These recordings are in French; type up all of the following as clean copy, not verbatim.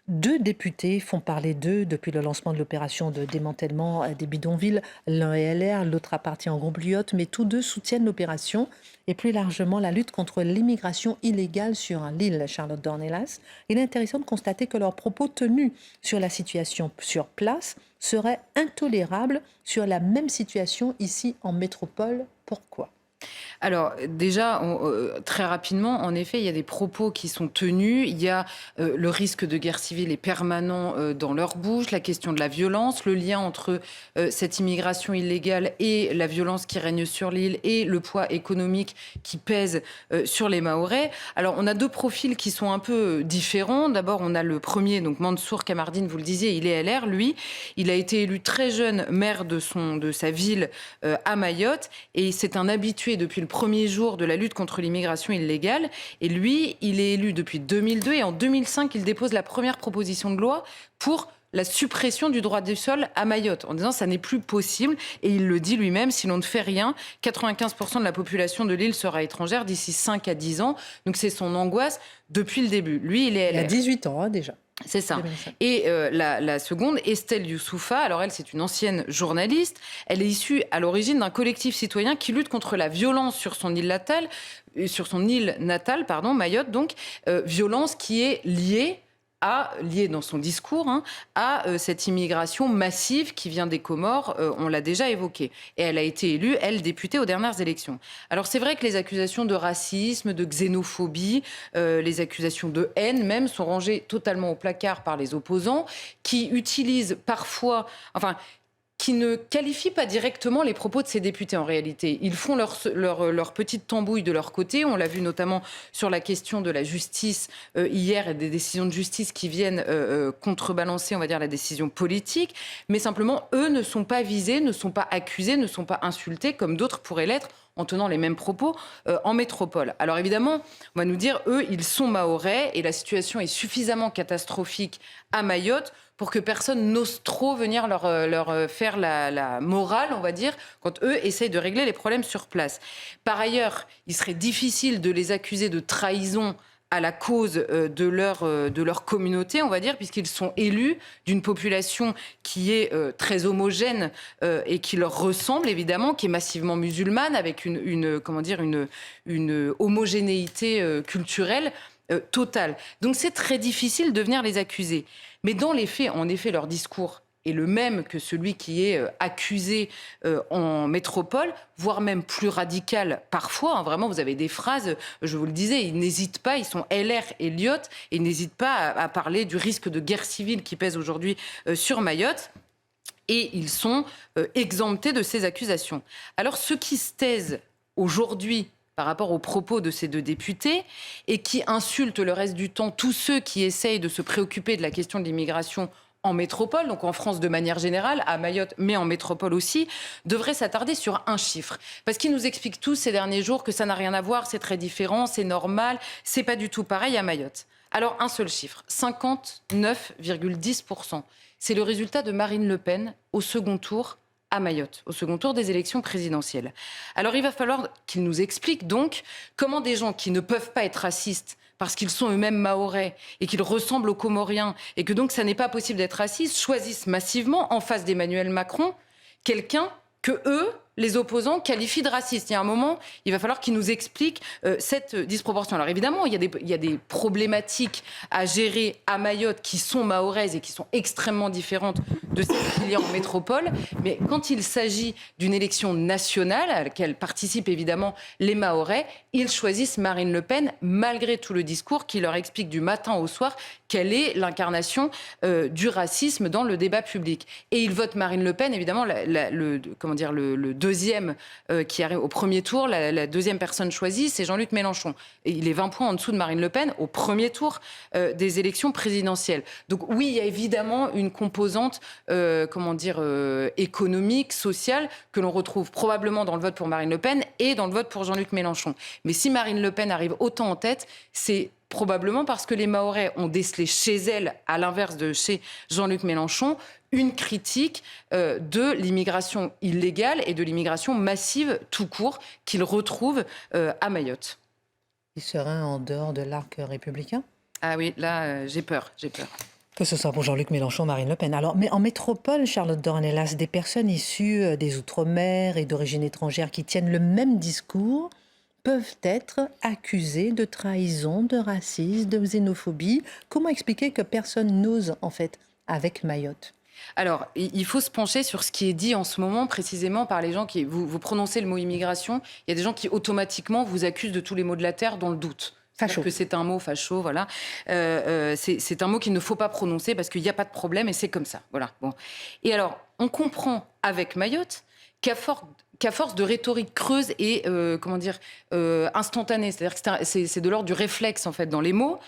Deux députés font parler d'eux depuis le lancement de l'opération de démantèlement des bidonvilles. L'un est LR, l'autre appartient au groupe Lyot, mais tous deux soutiennent l'opération et plus largement la lutte contre l'immigration illégale sur l'île Charlotte Dornelas. Il est intéressant de constater que leurs propos tenus sur la situation sur place seraient intolérables sur la même situation ici en métropole. Pourquoi ? Alors déjà, très rapidement, en effet, il y a des propos qui sont tenus. Il y a le risque de guerre civile est permanent dans leur bouche, la question de la violence, le lien entre cette immigration illégale et la violence qui règne sur l'île et le poids économique qui pèse sur les Mahorais. Alors on a deux profils qui sont un peu différents. D'abord, on a le premier, donc Mansour Kamardine, vous le disiez, il est LR, lui. Il a été élu très jeune maire de sa ville à Mayotte et c'est un habitué depuis le premier jour de la lutte contre l'immigration illégale. Et lui, il est élu depuis 2002 et en 2005, il dépose la première proposition de loi pour la suppression du droit du sol à Mayotte, en disant ça n'est plus possible. Et il le dit lui-même, si l'on ne fait rien, 95% de la population de l'île sera étrangère d'ici 5 à 10 ans. Donc c'est son angoisse depuis le début. Lui, il est LR. Il y a 18 ans déjà. C'est ça. Et la seconde, Estelle Youssoufa, alors elle, c'est une ancienne journaliste. Elle est issue à l'origine d'un collectif citoyen qui lutte contre la violence sur son île natale, Mayotte, donc, violence qui est liée dans son discours à cette immigration massive qui vient des Comores, on l'a déjà évoqué. Et elle a été élue, elle, députée aux dernières élections. Alors c'est vrai que les accusations de racisme, de xénophobie, les accusations de haine même sont rangées totalement au placard par les opposants qui utilisent parfois... qui ne qualifient pas directement les propos de ces députés en réalité. Ils font leur petite tambouille de leur côté. On l'a vu notamment sur la question de la justice hier et des décisions de justice qui viennent contrebalancer, on va dire, la décision politique. Mais simplement, eux ne sont pas visés, ne sont pas accusés, ne sont pas insultés comme d'autres pourraient l'être en tenant les mêmes propos en métropole. Alors évidemment, on va nous dire, eux, ils sont mahorais et la situation est suffisamment catastrophique à Mayotte pour que personne n'ose trop venir leur faire la morale, on va dire, quand eux essayent de régler les problèmes sur place. Par ailleurs, il serait difficile de les accuser de trahison à la cause de leur communauté, on va dire, puisqu'ils sont élus d'une population qui est très homogène et qui leur ressemble, évidemment, qui est massivement musulmane, avec une homogénéité culturelle totale. Donc c'est très difficile de venir les accuser. Mais dans les faits, en effet, leur discours est le même que celui qui est accusé en métropole, voire même plus radical parfois. Vraiment, vous avez des phrases, je vous le disais, ils n'hésitent pas, ils sont LR et Lyot, et ils n'hésitent pas à parler du risque de guerre civile qui pèse aujourd'hui sur Mayotte. Et ils sont exemptés de ces accusations. Alors, ceux qui se taisent aujourd'hui par rapport aux propos de ces deux députés et qui insultent le reste du temps tous ceux qui essayent de se préoccuper de la question de l'immigration en métropole, donc en France de manière générale, à Mayotte, mais en métropole aussi, devraient s'attarder sur un chiffre. Parce qu'ils nous expliquent tous ces derniers jours que ça n'a rien à voir, c'est très différent, c'est normal, c'est pas du tout pareil à Mayotte. Alors un seul chiffre, 59,10%. C'est le résultat de Marine Le Pen au second tour à Mayotte, au second tour des élections présidentielles. Alors il va falloir qu'ils nous expliquent donc comment des gens qui ne peuvent pas être racistes parce qu'ils sont eux-mêmes mahorais et qu'ils ressemblent aux Comoriens et que donc ça n'est pas possible d'être raciste, choisissent massivement en face d'Emmanuel Macron quelqu'un que eux, les opposants, qualifient de raciste. Il y a un moment, il va falloir qu'ils nous expliquent cette disproportion. Alors évidemment, il y a des problématiques à gérer à Mayotte qui sont mahoraises et qui sont extrêmement différentes de celles qu'il y a en métropole. Mais quand il s'agit d'une élection nationale, à laquelle participent évidemment les Mahorais, ils choisissent Marine Le Pen, malgré tout le discours qui leur explique du matin au soir quelle est l'incarnation du racisme dans le débat public. Et ils votent Marine Le Pen, évidemment, le deuxième qui arrive au premier tour, la deuxième personne choisie, c'est Jean-Luc Mélenchon. Et il est 20 points en dessous de Marine Le Pen au premier tour des élections présidentielles. Donc oui, il y a évidemment une composante économique, sociale, que l'on retrouve probablement dans le vote pour Marine Le Pen et dans le vote pour Jean-Luc Mélenchon. Mais si Marine Le Pen arrive autant en tête, c'est probablement parce que les Mahorais ont décelé chez elle, à l'inverse de chez Jean-Luc Mélenchon, une critique de l'immigration illégale et de l'immigration massive tout court qu'ils retrouvent à Mayotte. Il serait en dehors de l'arc républicain ? Ah oui, là, j'ai peur. Que ce soit pour Jean-Luc Mélenchon, Marine Le Pen. Alors, mais en métropole, Charlotte Dornelas, des personnes issues des Outre-mer et d'origine étrangère qui tiennent le même discours peuvent être accusées de trahison, de racisme, de xénophobie. Comment expliquer que personne n'ose, en fait, avec Mayotte? Alors, il faut se pencher sur ce qui est dit en ce moment, précisément par les gens qui... Vous prononcez le mot immigration, il y a des gens qui automatiquement vous accusent de tous les maux de la terre dans le doute. Facho. Que c'est un mot facho, voilà. C'est un mot qu'il ne faut pas prononcer parce qu'il n'y a pas de problème et c'est comme ça, voilà. Bon. Et alors, on comprend avec Mayotte qu'à force de rhétorique creuse et instantanée, c'est-à-dire que c'est de l'ordre du réflexe en fait dans les mots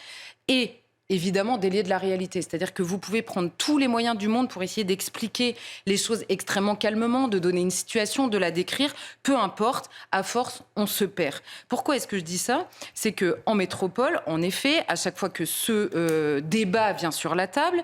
et évidemment délié de la réalité. C'est-à-dire que vous pouvez prendre tous les moyens du monde pour essayer d'expliquer les choses extrêmement calmement, de donner une situation, de la décrire. Peu importe, à force, on se perd. Pourquoi est-ce que je dis ça? C'est qu'en métropole, en effet, à chaque fois que ce débat vient sur la table,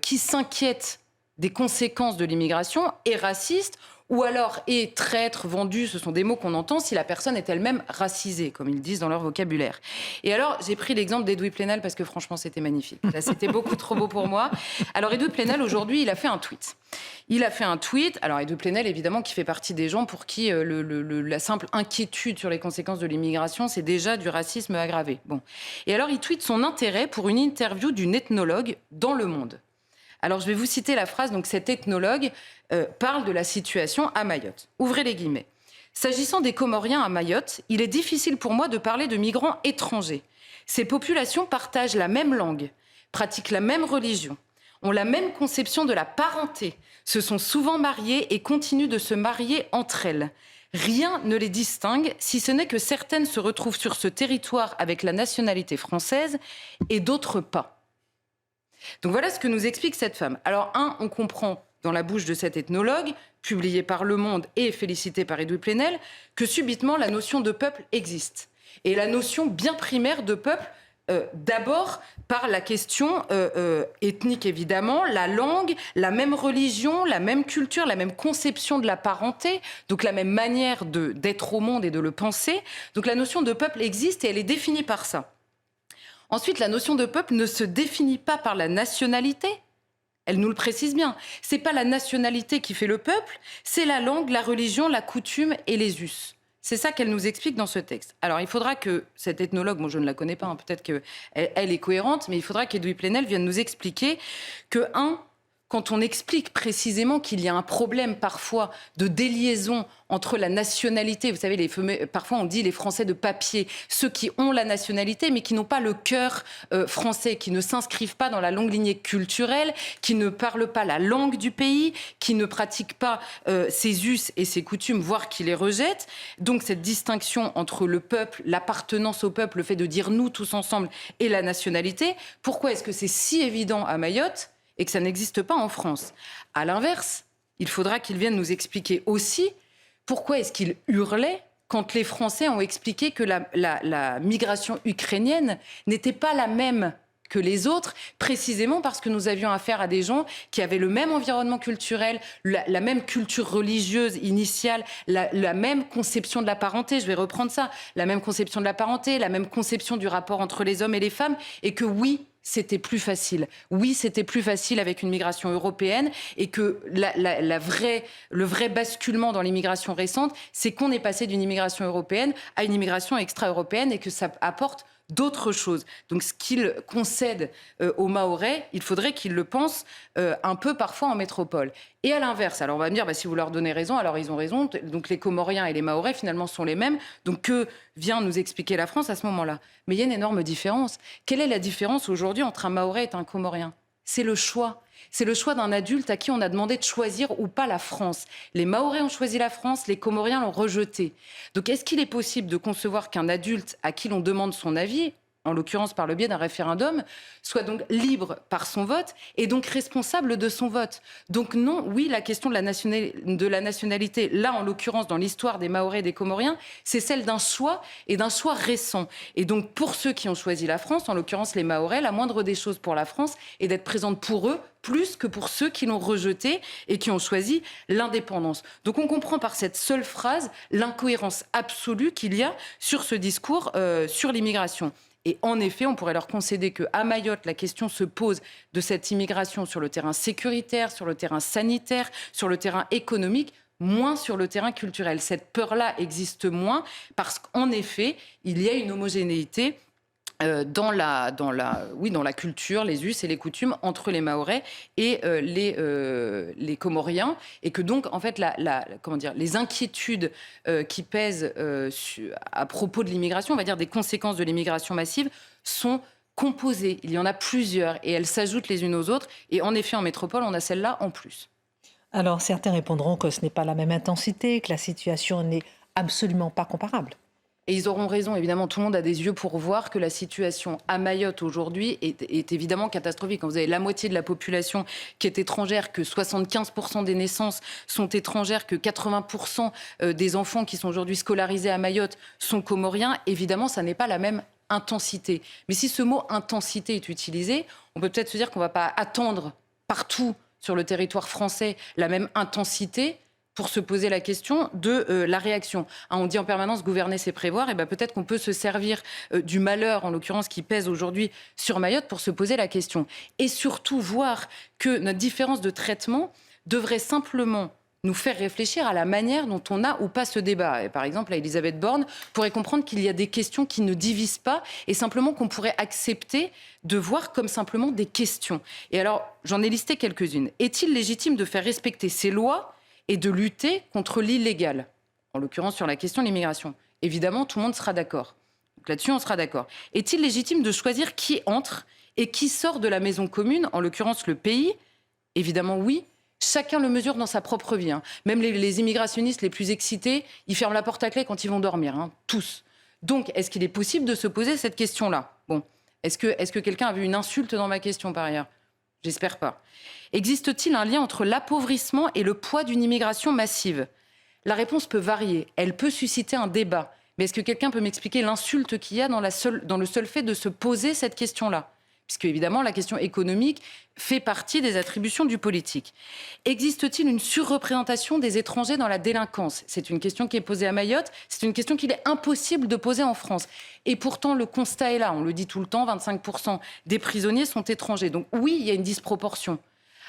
qui s'inquiète des conséquences de l'immigration est raciste ou alors est traître, vendu, ce sont des mots qu'on entend si la personne est elle-même racisée, comme ils disent dans leur vocabulaire. Et alors, j'ai pris l'exemple d'Edoui Plenel parce que franchement, c'était magnifique. Là, c'était beaucoup trop beau pour moi. Alors, Edoui Plenel, aujourd'hui, il a fait un tweet. Alors Edoui Plenel, évidemment, qui fait partie des gens pour qui la simple inquiétude sur les conséquences de l'immigration, c'est déjà du racisme aggravé. Bon. Et alors, il tweet son intérêt pour une interview d'une ethnologue dans Le Monde. Alors, je vais vous citer la phrase. Donc, cet ethnologue parle de la situation à Mayotte. Ouvrez les guillemets. S'agissant des Comoriens à Mayotte, il est difficile pour moi de parler de migrants étrangers. Ces populations partagent la même langue, pratiquent la même religion, ont la même conception de la parenté, se sont souvent mariées et continuent de se marier entre elles. Rien ne les distingue, si ce n'est que certaines se retrouvent sur ce territoire avec la nationalité française et d'autres pas. Donc voilà ce que nous explique cette femme. Alors on comprend dans la bouche de cet ethnologue, publié par Le Monde et félicité par Edoui Plenel, que subitement la notion de peuple existe. Et la notion bien primaire de peuple, d'abord par la question ethnique évidemment, la langue, la même religion, la même culture, la même conception de la parenté, donc la même manière d'être au monde et de le penser. Donc la notion de peuple existe et elle est définie par ça. Ensuite, la notion de peuple ne se définit pas par la nationalité. Elle nous le précise bien. C'est pas la nationalité qui fait le peuple, c'est la langue, la religion, la coutume et les us. C'est ça qu'elle nous explique dans ce texte. Alors, il faudra que cette ethnologue, moi je ne la connais pas, peut-être qu'elle est cohérente, mais il faudra qu'Edoui Plenel vienne nous expliquer que, quand on explique précisément qu'il y a un problème parfois de déliaison entre la nationalité, vous savez, parfois on dit les Français de papier, ceux qui ont la nationalité mais qui n'ont pas le cœur français, qui ne s'inscrivent pas dans la longue lignée culturelle, qui ne parlent pas la langue du pays, qui ne pratiquent pas ses us et ses coutumes, voire qui les rejettent. Donc cette distinction entre le peuple, l'appartenance au peuple, le fait de dire nous tous ensemble et la nationalité, pourquoi est-ce que c'est si évident à Mayotte et que ça n'existe pas en France? À l'inverse, il faudra qu'il vienne nous expliquer aussi pourquoi est-ce qu'il hurlait quand les Français ont expliqué que la migration ukrainienne n'était pas la même que les autres, précisément parce que nous avions affaire à des gens qui avaient le même environnement culturel, la même culture religieuse initiale, la même conception de la parenté, je vais reprendre ça, la même conception de la parenté, la même conception du rapport entre les hommes et les femmes, et que oui, c'était plus facile. Oui, c'était plus facile avec une migration européenne et que le vrai basculement dans l'immigration récente, c'est qu'on est passé d'une immigration européenne à une immigration extra-européenne et que ça apporte d'autres choses. Donc ce qu'il concède aux Mahorais, il faudrait qu'ils le pensent un peu parfois en métropole. Et à l'inverse, alors on va me dire, si vous leur donnez raison, alors ils ont raison. Donc les Comoriens et les Mahorais finalement sont les mêmes. Donc que vient nous expliquer la France à ce moment-là? Mais il y a une énorme différence. Quelle est la différence aujourd'hui entre un Mahorais et un Comorien? C'est le choix. C'est le choix d'un adulte à qui on a demandé de choisir ou pas la France. Les Mahorais ont choisi la France, les Comoriens l'ont rejetée. Donc est-ce qu'il est possible de concevoir qu'un adulte à qui l'on demande son avis, en l'occurrence par le biais d'un référendum, soit donc libre par son vote et donc responsable de son vote? Donc non, oui, la question de la nationalité, là en l'occurrence dans l'histoire des Mahorais et des Comoriens, c'est celle d'un choix et d'un choix récent. Et donc pour ceux qui ont choisi la France, en l'occurrence les Mahorais, la moindre des choses pour la France est d'être présente pour eux plus que pour ceux qui l'ont rejeté et qui ont choisi l'indépendance. Donc on comprend par cette seule phrase l'incohérence absolue qu'il y a sur ce discours sur l'immigration. Et en effet, on pourrait leur concéder qu'à Mayotte, la question se pose de cette immigration sur le terrain sécuritaire, sur le terrain sanitaire, sur le terrain économique, moins sur le terrain culturel. Cette peur-là existe moins parce qu'en effet, il y a une homogénéité dans la culture, les us et les coutumes entre les Mahorais et les Comoriens, et que donc en fait les inquiétudes qui pèsent à propos de l'immigration, on va dire des conséquences de l'immigration massive, sont composées. Il y en a plusieurs et elles s'ajoutent les unes aux autres. Et en effet, en métropole, on a celle-là en plus. Alors certains répondront que ce n'est pas la même intensité, que la situation n'est absolument pas comparable. Et ils auront raison, évidemment, tout le monde a des yeux pour voir que la situation à Mayotte aujourd'hui est évidemment catastrophique. Quand vous avez la moitié de la population qui est étrangère, que 75% des naissances sont étrangères, que 80% des enfants qui sont aujourd'hui scolarisés à Mayotte sont comoriens, évidemment, ça n'est pas la même intensité. Mais si ce mot intensité est utilisé, on peut peut-être se dire qu'on ne va pas attendre partout sur le territoire français la même intensité pour se poser la question de la réaction. On dit en permanence gouverner, c'est prévoir. Et peut-être qu'on peut se servir du malheur, en l'occurrence, qui pèse aujourd'hui sur Mayotte pour se poser la question. Et surtout voir que notre différence de traitement devrait simplement nous faire réfléchir à la manière dont on a ou pas ce débat. Et par exemple, Elisabeth Borne pourrait comprendre qu'il y a des questions qui ne divisent pas et simplement qu'on pourrait accepter de voir comme simplement des questions. Et alors, j'en ai listé quelques-unes. Est-il légitime de faire respecter ces lois et de lutter contre l'illégal, en l'occurrence sur la question de l'immigration? Évidemment, tout le monde sera d'accord. Donc là-dessus, on sera d'accord. Est-il légitime de choisir qui entre et qui sort de la maison commune, en l'occurrence le pays? Évidemment, oui. Chacun le mesure dans sa propre vie. Même les immigrationnistes les plus excités, ils ferment la porte à clé quand ils vont dormir. Tous. Donc, est-ce qu'il est possible de se poser cette question-là? Bon. Est-ce que quelqu'un a vu une insulte dans ma question, par ailleurs? J'espère pas. Existe-t-il un lien entre l'appauvrissement et le poids d'une immigration massive? La réponse peut varier. Elle peut susciter un débat. Mais est-ce que quelqu'un peut m'expliquer l'insulte qu'il y a dans le seul fait de se poser cette question-là? Puisque, évidemment, la question économique fait partie des attributions du politique. Existe-t-il une surreprésentation des étrangers dans la délinquance? C'est une question qui est posée à Mayotte. C'est une question qu'il est impossible de poser en France. Et pourtant, le constat est là. On le dit tout le temps, 25% des prisonniers sont étrangers. Donc oui, il y a une disproportion.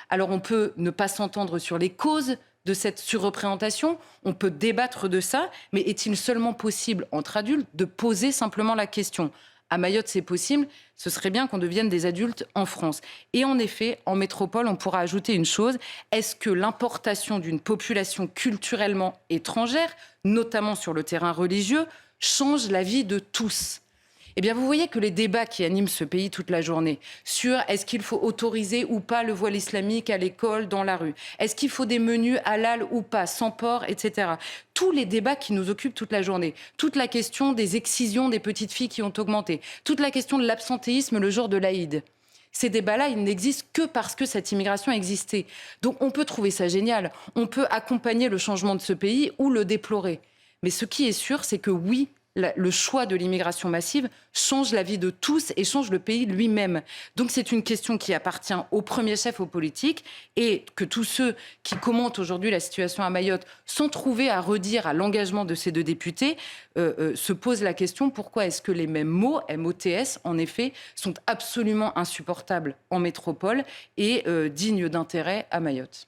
Alors on peut ne pas s'entendre sur les causes de cette surreprésentation, on peut débattre de ça, mais est-il seulement possible, entre adultes, de poser simplement la question? À Mayotte, c'est possible, ce serait bien qu'on devienne des adultes en France. Et en effet, en métropole, on pourra ajouter une chose, est-ce que l'importation d'une population culturellement étrangère, notamment sur le terrain religieux, change la vie de tous? Eh bien, vous voyez que les débats qui animent ce pays toute la journée sur est-ce qu'il faut autoriser ou pas le voile islamique à l'école, dans la rue, est-ce qu'il faut des menus halal ou pas, sans porc, etc. Tous les débats qui nous occupent toute la journée, toute la question des excisions des petites filles qui ont augmenté, toute la question de l'absentéisme le jour de l'Aïd. Ces débats-là, ils n'existent que parce que cette immigration existait. Donc on peut trouver ça génial, on peut accompagner le changement de ce pays ou le déplorer. Mais ce qui est sûr, c'est que oui, le choix de l'immigration massive change la vie de tous et change le pays lui-même. Donc c'est une question qui appartient au premier chef aux politiques et que tous ceux qui commentent aujourd'hui la situation à Mayotte sans trouver à redire à l'engagement de ces deux députés se posent la question pourquoi est-ce que les mêmes mots, MOTS, en effet, sont absolument insupportables en métropole et dignes d'intérêt à Mayotte.